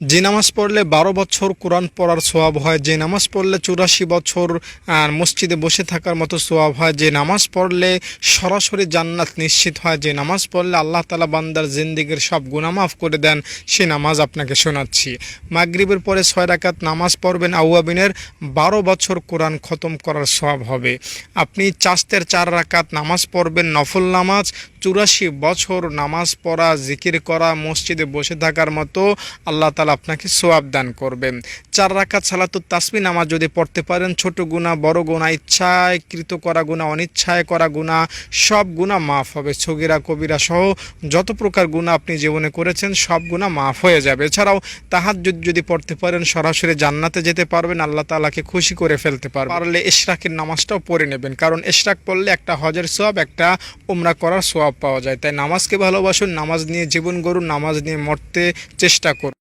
যে নামাজ পড়লে ১২ বছর কোরআন পড়ার সোয়াব হয়, যে নামাজ পড়লে ৮৪ বছর মসজিদে বসে থাকার মতো সোয়াব হয়, যে নামাজ পড়লে সরাসরি জান্নাত নিশ্চিত হয়, যে নামাজ পড়লে আল্লাহ তাআলা বান্দার জিন্দেগীর সব গুনাহ মাফ করে দেন, সে নামাজ আপনাকে শোনাচ্ছি। মাগরিবের পরে ৬ রাকাত নামাজ পড়বেন আউয়াবিনের, ১২ বছর কোরআন খতম করার সোয়াব হবে। আপনি চাস্তের ৪ রাকাত নামাজ পড়বেন, নফল নামাজ, ৮৪ বছর নামাজ পড়া, জিকির করা, মসজিদে বসে থাকার মতো আল্লাহ তাআলা আপনাকে সোয়াব দান করবেন। ৪ রাকাত সালাতুত তাসবিহ নামাজ যদি পড়তে পারেন, ছোট গুনাহ বড় গুনাহ, ইচ্ছাকৃত করা গুনাহ অনিচ্ছায় করা গুনাহ, সব গুনাহ মাফ হবে। সগীরা কবিরা সহ যত প্রকার গুনাহ আপনি জীবনে করেছেন সব গুনাহ মাফ হয়ে যাবে। এছাড়াও তাহাজ্জুদ যদি পড়তে পারেন, সরাসরি জান্নাতে যেতে পারবেন, আল্লাহ তাআলাকে খুশি করে ফেলতে পারবেন। পারলে ইশরাকের নামাজটাও পড়ে নেবেন, কারণ ইশরাক পড়লে একটা হজের সোয়াব, একটা উমরা করার সোয়াব পাওয়া যায়। তাই নামাজকে ভালোবাসুন, নামাজ নিয়ে জীবন গড়ুন, নামাজ নিয়ে মরতে চেষ্টা করুন।